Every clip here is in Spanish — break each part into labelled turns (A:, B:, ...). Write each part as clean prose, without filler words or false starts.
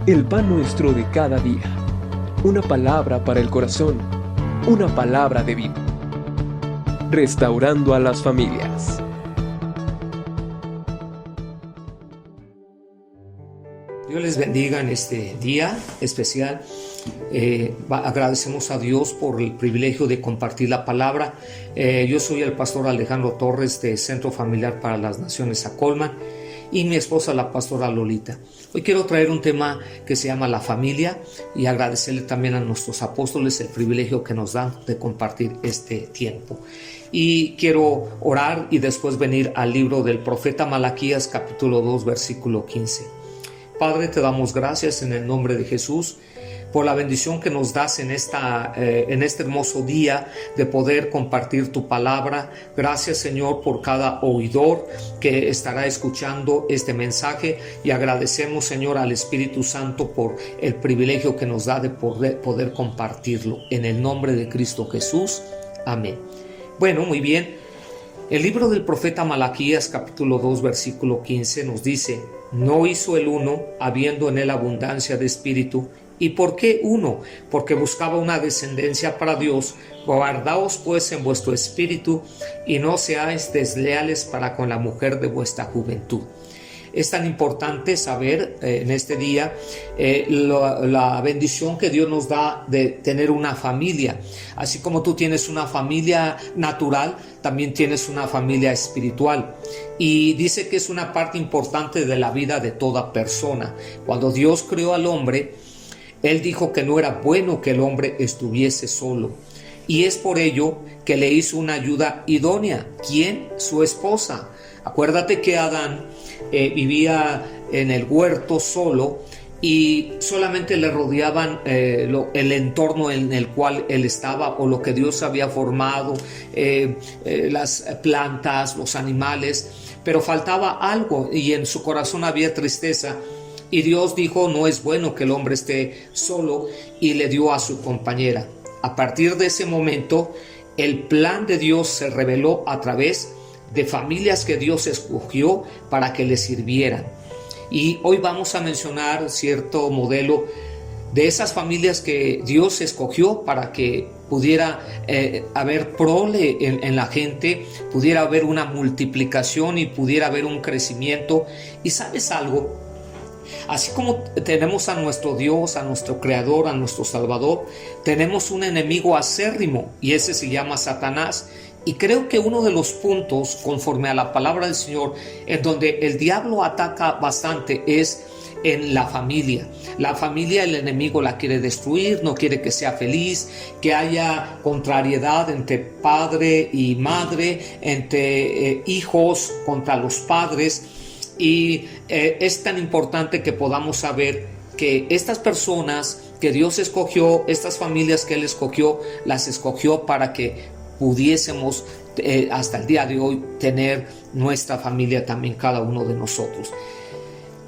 A: El pan nuestro de cada día. Una palabra para el corazón. Una palabra de vida. Restaurando a las familias.
B: Dios les bendiga en este día especial. Agradecemos a Dios por el privilegio de compartir la palabra. Yo soy el pastor Alejandro Torres de Centro Familiar para las Naciones Acolman y mi esposa la pastora Lolita. Hoy quiero traer un tema que se llama la familia y agradecerle también a nuestros apóstoles el privilegio que nos dan de compartir este tiempo. Y quiero orar y después venir al libro del profeta Malaquías capítulo 2 versículo 15. Padre, te damos gracias en el nombre de Jesús por la bendición que nos das en este hermoso día de poder compartir tu palabra. Gracias, Señor, por cada oidor que estará escuchando este mensaje y agradecemos, Señor, al Espíritu Santo por el privilegio que nos da de poder compartirlo. En el nombre de Cristo Jesús. Amén. Bueno, muy bien. El libro del profeta Malaquías capítulo 2 versículo 15 nos dice: no hizo el uno, habiendo en él abundancia de espíritu. ¿Y por qué uno? Porque buscaba una descendencia para Dios. Guardaos pues en vuestro espíritu y no seáis desleales para con la mujer de vuestra juventud. Es tan importante saber en este día la bendición que Dios nos da de tener una familia. Así como tú tienes una familia natural, también tienes una familia espiritual. Y dice que es una parte importante de la vida de toda persona. Cuando Dios creó al hombre, Él dijo que no era bueno que el hombre estuviese solo. Y es por ello que le hizo una ayuda idónea. ¿Quién? Su esposa. Acuérdate que Adán vivía en el huerto solo y solamente le rodeaban el entorno en el cual él estaba o lo que Dios había formado, las plantas, los animales, pero faltaba algo y en su corazón había tristeza. Y Dios dijo: no es bueno que el hombre esté solo, y le dio a su compañera. A partir de ese momento, el plan de Dios se reveló a través de familias que Dios escogió para que le sirvieran. Y hoy vamos a mencionar cierto modelo de esas familias que Dios escogió para que pudiera haber prole en la gente, pudiera haber una multiplicación y pudiera haber un crecimiento. ¿Y sabes algo? Así como tenemos a nuestro Dios, a nuestro Creador, a nuestro Salvador, tenemos un enemigo acérrimo y ese se llama Satanás. Y creo que uno de los puntos, conforme a la palabra del Señor, en donde el diablo ataca bastante es en la familia. La familia, el enemigo la quiere destruir, no quiere que sea feliz, que haya contrariedad entre padre y madre, entre hijos contra los padres. Y es tan importante que podamos saber que estas personas que Dios escogió, estas familias que Él escogió, las escogió para que pudiésemos hasta el día de hoy tener nuestra familia también, cada uno de nosotros.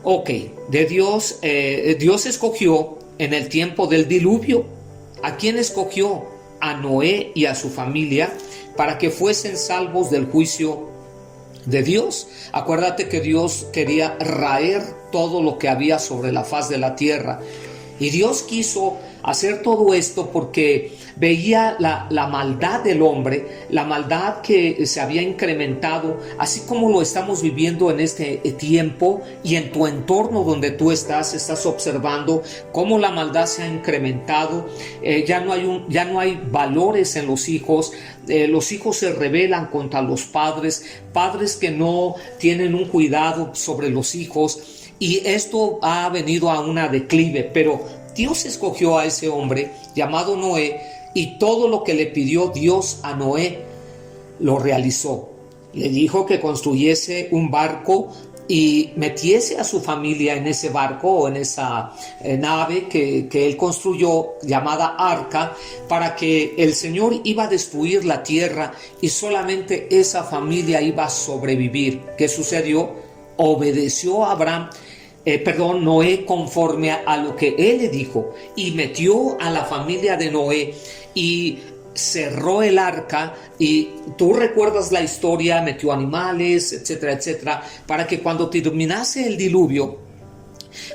B: Ok, de Dios, Dios escogió en el tiempo del diluvio. ¿A quién escogió? A Noé y a su familia para que fuesen salvos del juicio de Dios. Acuérdate que Dios quería raer todo lo que había sobre la faz de la tierra. Y Dios quiso hacer todo esto porque veía la maldad del hombre, la maldad que se había incrementado, así como lo estamos viviendo en este tiempo y en tu entorno donde tú estás observando cómo la maldad se ha incrementado. Ya no hay valores en los hijos se rebelan contra los padres que no tienen un cuidado sobre los hijos. Y esto ha venido a una declive, pero Dios escogió a ese hombre llamado Noé y todo lo que le pidió Dios a Noé lo realizó. Le dijo que construyese un barco y metiese a su familia en ese barco o en esa nave que él construyó llamada arca, para que el Señor iba a destruir la tierra y solamente esa familia iba a sobrevivir. ¿Qué sucedió? Obedeció a Noé conforme a lo que él le dijo y metió a la familia de Noé y cerró el arca. Y tú recuerdas la historia, metió animales, etcétera, etcétera, para que cuando terminase el diluvio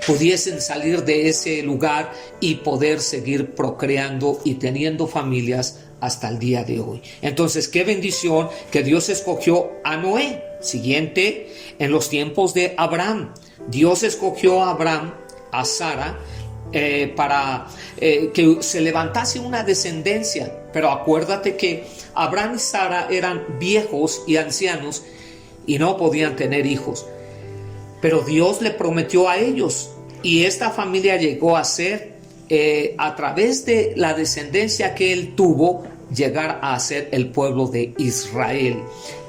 B: pudiesen salir de ese lugar y poder seguir procreando y teniendo familias hasta el día de hoy. Entonces, qué bendición que Dios escogió a Noé. Siguiente, en los tiempos de Abraham, Dios escogió a Abraham, a Sara, para que se levantase una descendencia. Pero acuérdate que Abraham y Sara eran viejos y ancianos y no podían tener hijos. Pero Dios le prometió a ellos, y esta familia llegó a ser, a través de la descendencia que él tuvo, llegar a ser el pueblo de Israel.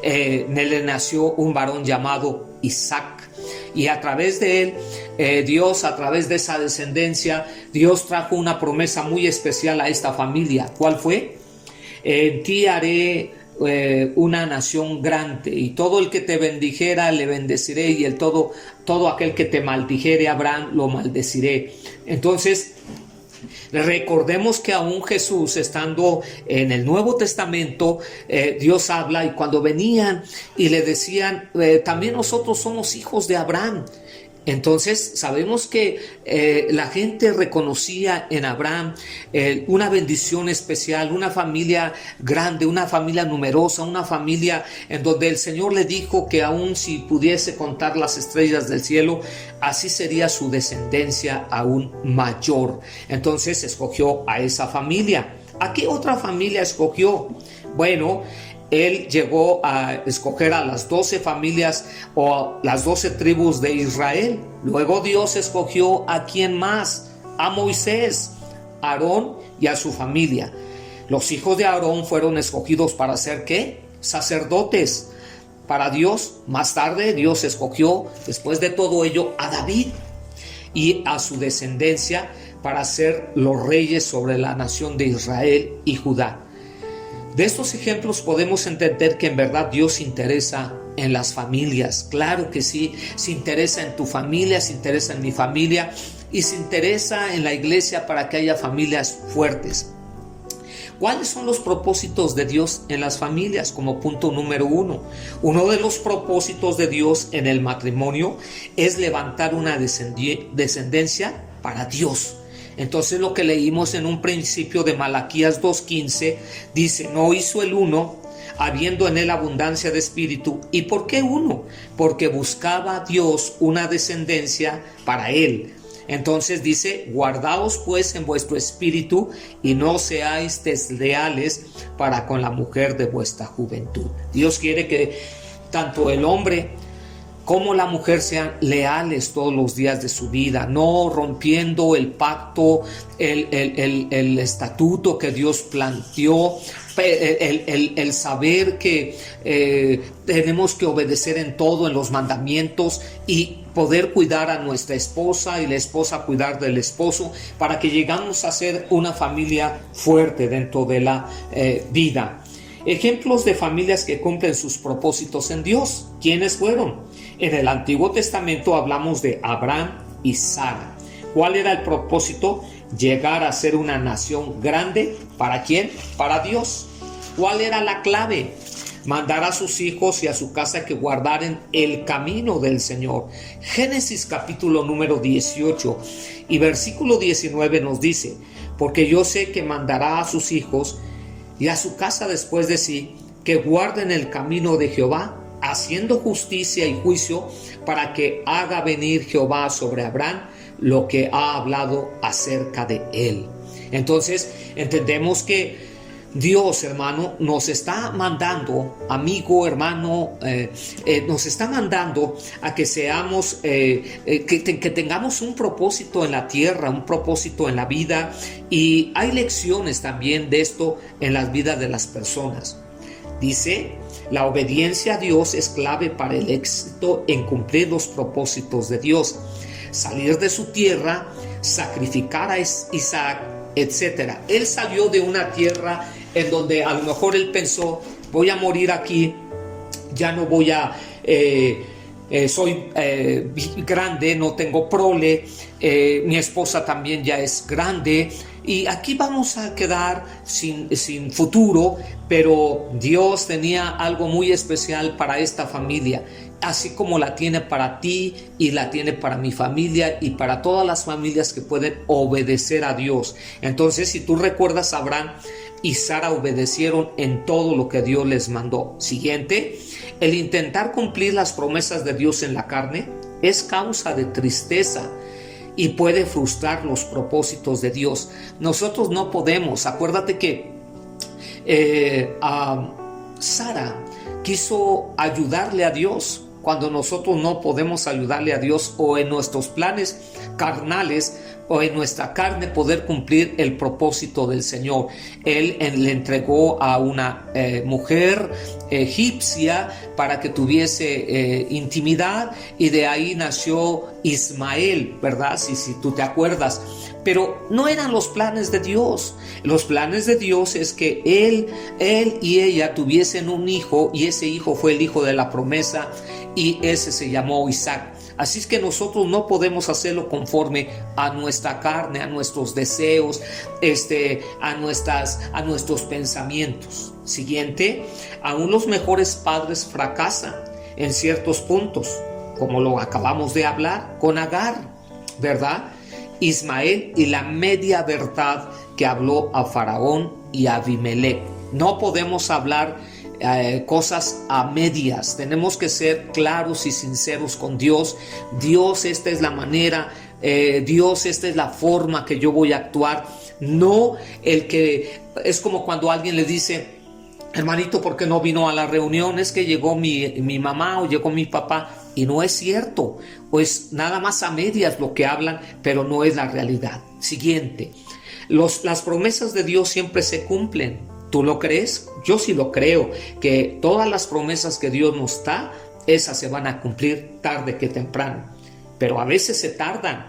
B: Le nació un varón llamado Isaac, y a través de él, Dios, a través de esa descendencia, Dios trajo una promesa muy especial a esta familia. ¿Cuál fue? En ti haré una nación grande, y todo el que te bendijera le bendeciré, y todo aquel que te maldijere, Abraham, lo maldeciré. Entonces, recordemos que aún Jesús, estando en el Nuevo Testamento, Dios habla, y cuando venían y le decían, también nosotros somos hijos de Abraham. Entonces sabemos que la gente reconocía en Abraham una bendición especial, una familia grande, una familia numerosa, una familia en donde el Señor le dijo que aun si pudiese contar las estrellas del cielo, así sería su descendencia aún mayor. Entonces escogió a esa familia. ¿A qué otra familia escogió? Bueno, él llegó a escoger a las 12 familias o las 12 tribus de Israel. Luego Dios escogió a quién más, a Moisés, a Aarón y a su familia. Los hijos de Aarón fueron escogidos para ser ¿qué? Sacerdotes para Dios. Más tarde Dios escogió, después de todo ello, a David y a su descendencia para ser los reyes sobre la nación de Israel y Judá. De estos ejemplos podemos entender que en verdad Dios se interesa en las familias. Claro que sí, se interesa en tu familia, se interesa en mi familia, y se interesa en la iglesia para que haya familias fuertes. ¿Cuáles son los propósitos de Dios en las familias? Como punto número 1. Uno de los propósitos de Dios en el matrimonio es levantar una descendencia para Dios. Entonces lo que leímos en un principio de Malaquías 2:15 dice, no hizo el uno, habiendo en él abundancia de espíritu. ¿Y por qué uno? Porque buscaba Dios una descendencia para él. Entonces dice, guardaos pues en vuestro espíritu y no seáis desleales para con la mujer de vuestra juventud. Dios quiere que tanto el hombre como la mujer sean leales todos los días de su vida, no rompiendo el pacto, el estatuto que Dios planteó, el saber que tenemos que obedecer en todo, en los mandamientos, y poder cuidar a nuestra esposa y la esposa cuidar del esposo, para que llegamos a ser una familia fuerte dentro de la vida. Ejemplos de familias que cumplen sus propósitos en Dios. ¿Quiénes fueron? En el Antiguo Testamento hablamos de Abraham y Sara. ¿Cuál era el propósito? Llegar a ser una nación grande. ¿Para quién? Para Dios. ¿Cuál era la clave? Mandar a sus hijos y a su casa que guardaran el camino del Señor. Génesis capítulo número 18 y versículo 19 nos dice, porque yo sé que mandará a sus hijos y a su casa después de sí, que guarden el camino de Jehová, haciendo justicia y juicio, para que haga venir Jehová sobre Abraham lo que ha hablado acerca de él. Entonces entendemos que Dios, hermano, nos está mandando, amigo, hermano, nos está mandando a que seamos, que tengamos un propósito en la tierra, un propósito en la vida, y hay lecciones también de esto en las vidas de las personas. Dice, la obediencia a Dios es clave para el éxito en cumplir los propósitos de Dios. Salir de su tierra, sacrificar a Isaac, etc. Él salió de una tierra en donde a lo mejor él pensó, voy a morir aquí, ya no voy a... soy grande, no tengo prole, mi esposa también ya es grande, Y aquí vamos a quedar sin futuro, pero Dios tenía algo muy especial para esta familia, así como la tiene para ti y la tiene para mi familia y para todas las familias que pueden obedecer a Dios. Entonces, si tú recuerdas, Abraham y Sara obedecieron en todo lo que Dios les mandó. Siguiente, el intentar cumplir las promesas de Dios en la carne es causa de tristeza y puede frustrar los propósitos de Dios. Nosotros no podemos. Acuérdate que Sara quiso ayudarle a Dios cuando nosotros no podemos ayudarle a Dios, o en nuestros planes carnales o en nuestra carne poder cumplir el propósito del Señor. Él le entregó a una mujer egipcia para que tuviese intimidad, y de ahí nació Ismael, ¿verdad? Si tú te acuerdas. Pero no eran los planes de Dios. Los planes de Dios es que él y ella tuviesen un hijo, y ese hijo fue el hijo de la promesa, y ese se llamó Isaac. Así es que nosotros no podemos hacerlo conforme a nuestra carne, a nuestros deseos, a nuestros pensamientos. Siguiente, aún los mejores padres fracasan en ciertos puntos, como lo acabamos de hablar con Agar, ¿verdad? Ismael y la media verdad que habló a Faraón y a Abimelech. No podemos hablar cosas a medias. Tenemos que ser claros y sinceros con Dios. Dios, esta es la manera, Dios, esta es la forma que yo voy a actuar. No el que es como cuando alguien le dice: hermanito, ¿por qué no vino a la reunión? Es que llegó mi mamá o llegó mi papá. Y no es cierto, pues nada más a medias lo que hablan, pero no es la realidad. Siguiente, las promesas de Dios siempre se cumplen. ¿Tú lo crees? Yo sí lo creo, que todas las promesas que Dios nos da, esas se van a cumplir tarde que temprano, pero a veces se tardan.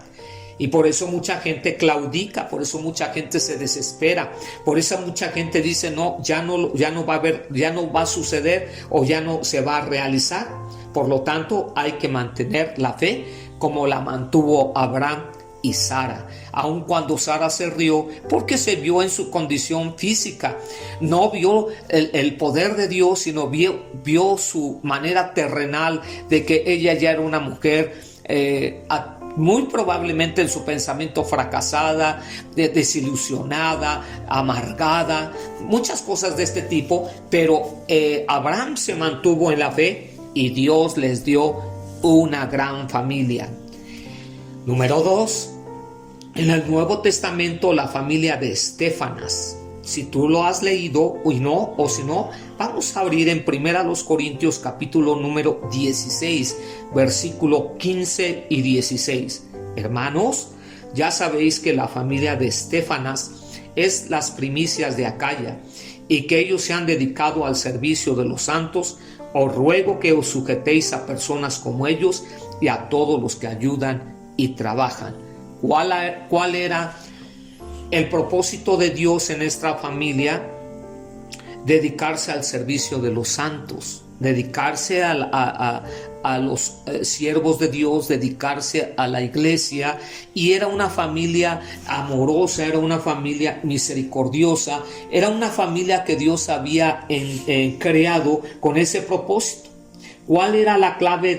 B: Y por eso mucha gente claudica, por eso mucha gente se desespera, por eso mucha gente dice: no, ya no va a haber, ya no va a suceder, o ya no se va a realizar. Por lo tanto, hay que mantener la fe como la mantuvo Abraham y Sara, aun cuando Sara se rió porque se vio en su condición física. No vio el poder de Dios, sino vio su manera terrenal de que ella ya era una mujer muy probablemente en su pensamiento fracasada, desilusionada, amargada, muchas cosas de este tipo. Pero Abraham se mantuvo en la fe y Dios les dio una gran familia. Número 2, en el Nuevo Testamento, la familia de Estéfanas. Si tú lo has leído o si no, vamos a abrir en 1 Corintios capítulo número 16, versículo 15 y 16. Hermanos, ya sabéis que la familia de Estéfanas es las primicias de Acaya, y que ellos se han dedicado al servicio de los santos. Os ruego que os sujetéis a personas como ellos y a todos los que ayudan y trabajan. ¿Cuál era el propósito de Dios en esta familia? Dedicarse al servicio de los santos, dedicarse a los siervos de Dios, dedicarse a la iglesia. Y era una familia amorosa, era una familia misericordiosa, era una familia que Dios había creado con ese propósito. ¿Cuál era la clave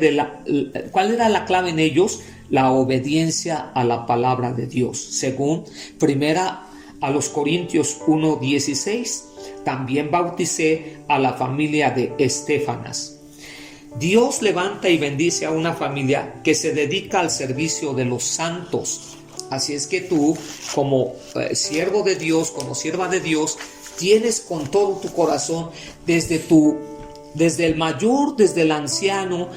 B: en ellos? La obediencia a la palabra de Dios. Según 1 Corintios 1:16, también bauticé a la familia de Estéfanas. Dios levanta y bendice a una familia que se dedica al servicio de los santos. Así es que tú, como siervo de Dios, como sierva de Dios, tienes con todo tu corazón, desde el mayor, desde el anciano,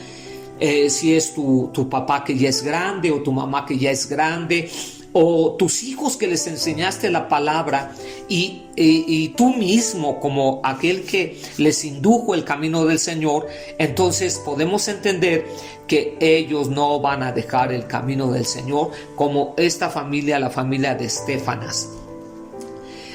B: si es tu papá que ya es grande, o tu mamá que ya es grande, o tus hijos que les enseñaste la palabra, y tú mismo como aquel que les indujo el camino del Señor. Entonces podemos entender que ellos no van a dejar el camino del Señor, como esta familia, la familia de Estéfanas.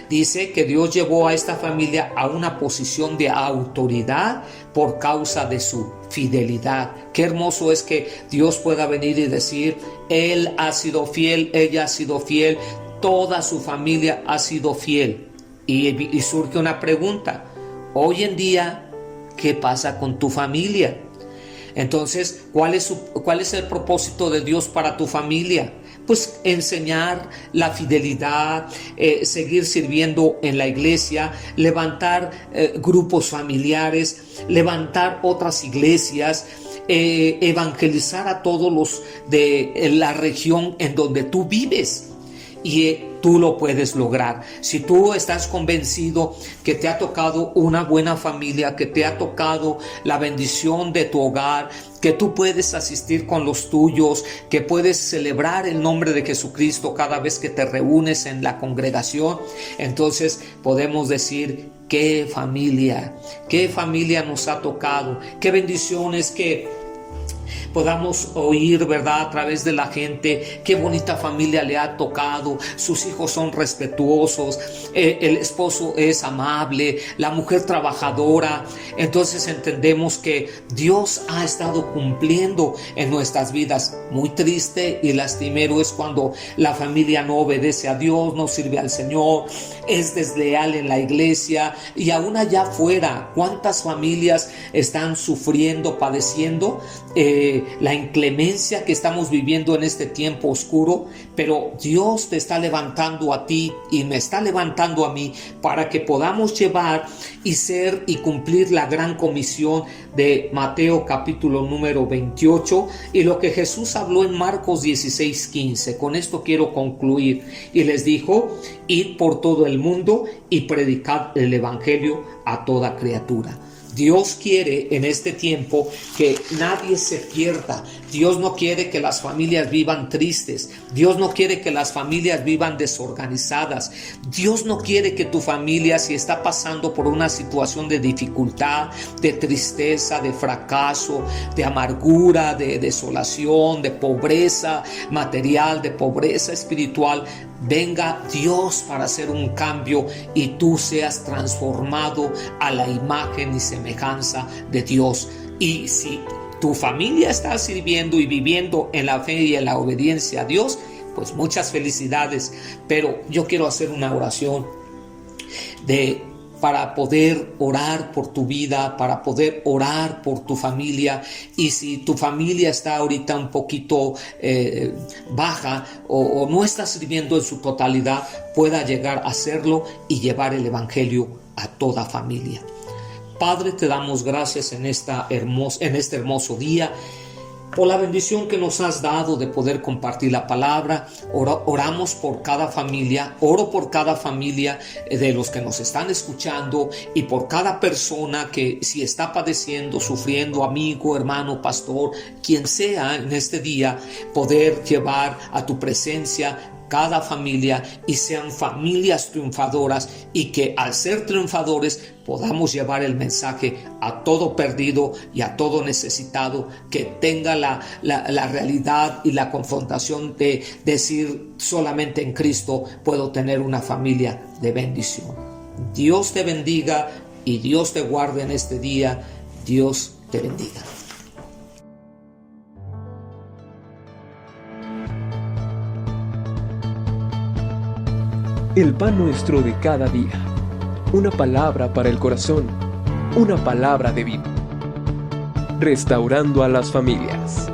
B: Dice que Dios llevó a esta familia a una posición de autoridad por causa de su fidelidad. Qué hermoso es que Dios pueda venir y decir: Él ha sido fiel, ella ha sido fiel, toda su familia ha sido fiel. Y surge una pregunta: hoy en día, ¿qué pasa con tu familia? Entonces, ¿cuál es el propósito de Dios para tu familia? Pues enseñar la fidelidad, seguir sirviendo en la iglesia, levantar grupos familiares, levantar otras iglesias, evangelizar a todos los de la región en donde tú vives. Y tú lo puedes lograr. Si tú estás convencido que te ha tocado una buena familia, que te ha tocado la bendición de tu hogar, que tú puedes asistir con los tuyos, que puedes celebrar el nombre de Jesucristo cada vez que te reúnes en la congregación, entonces podemos decir: qué familia nos ha tocado, qué bendiciones que podamos oír, ¿verdad?, a través de la gente, qué bonita familia le ha tocado, sus hijos son respetuosos, el esposo es amable, la mujer trabajadora. Entonces entendemos que Dios ha estado cumpliendo en nuestras vidas. Muy triste y lastimero es cuando la familia no obedece a Dios, no sirve al Señor, es desleal en la iglesia, y aún allá afuera, ¿cuántas familias están sufriendo, padeciendo la inclemencia que estamos viviendo en este tiempo oscuro? Pero Dios te está levantando a ti y me está levantando a mí para que podamos llevar y ser y cumplir la gran comisión de Mateo capítulo número 28 y lo que Jesús habló en Marcos 16:15. Con esto quiero concluir. Y les dijo: id por todo el mundo y predicad el evangelio a toda criatura. Dios quiere en este tiempo que nadie se pierda. Dios no quiere que las familias vivan tristes. Dios no quiere que las familias vivan desorganizadas. Dios no quiere que tu familia, si está pasando por una situación de dificultad, de tristeza, de fracaso, de amargura, de desolación, de pobreza material, de pobreza espiritual, venga Dios para hacer un cambio y tú seas transformado a la imagen y semejanza de Dios. Y si tu familia está sirviendo y viviendo en la fe y en la obediencia a Dios, pues muchas felicidades. Pero yo quiero hacer una oración para poder orar por tu vida, para poder orar por tu familia. Y si tu familia está ahorita un poquito baja o no está sirviendo en su totalidad, pueda llegar a hacerlo y llevar el evangelio a toda familia. Padre, te damos gracias en este hermoso día por la bendición que nos has dado de poder compartir la palabra. Oramos por cada familia, oro por cada familia de los que nos están escuchando y por cada persona que, si está padeciendo, sufriendo, amigo, hermano, pastor, quien sea en este día, poder llevar a tu presencia cada familia y sean familias triunfadoras, y que al ser triunfadores podamos llevar el mensaje a todo perdido y a todo necesitado, que tenga la realidad y la confrontación de decir: solamente en Cristo puedo tener una familia de bendición. Dios te bendiga y Dios te guarde en este día. Dios te bendiga.
A: El pan nuestro de cada día. Una palabra para el corazón. Una palabra de vida. Restaurando a las familias.